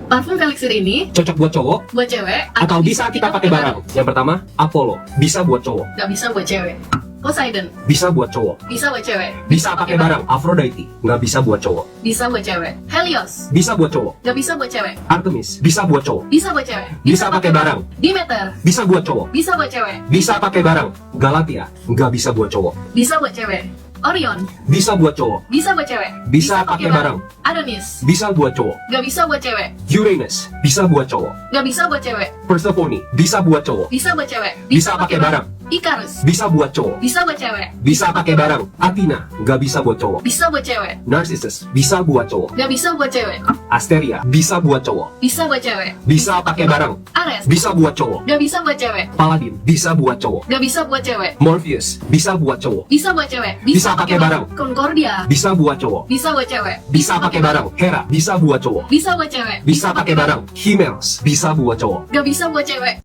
Parfum Elixir ini Cocok buat cowok buat cewek atau bisa kita pakai bareng? Yang pertama, Apollo, bisa buat cowok. Nggak bisa buat cewek. Poseidon, Bisa buat cowok. bisa buat cewek. Bisa pakai bareng. Aphrodite, nggak bisa buat cowok. Bisa buat cewek. Helios, Bisa buat cowok. nggak bisa buat cewek. Artemis, bisa buat cowok. Bisa buat cewek. Bisa pakai bareng. Demeter, Bisa buat cowok. bisa buat cewek. Bisa pakai bareng. Galatia, nggak bisa buat cowok. Bisa buat cewek. Orion, Bisa buat cowok. bisa buat cewek. Bisa pakai bareng. Adonis, Bisa buat cowok. nggak bisa buat cewek. Uranus, bisa buat cowok. Nggak bisa buat cewek. Persephone, bisa buat cowok. Bisa buat cewek. Bisa pakai bareng. Icarus, Bisa buat cowok. bisa buat cewek. Bisa pakai bareng. Athena, nggak bisa buat cowok. Bisa buat cewek. Narcissus, bisa buat cowok. Nggak bisa buat cewek. Asteria, bisa buat cowok. Bisa buat cewek. Bisa pakai bareng. Ares, Bisa buat cowok. nggak bisa buat cewek. Paladin, bisa buat cowok. Nggak bisa buat cewek. Morpheus, bisa buat cowok. Bisa buat cewek. Bisa pakai bareng. Concordia, Bisa buat cowok. bisa buat cewek. Bisa pakai bareng. Hera, bisa buat cowok. Bisa buat cewek. Bisa pakai bareng. Himeos, bisa buat cowok. Nggak bisa buat cewek.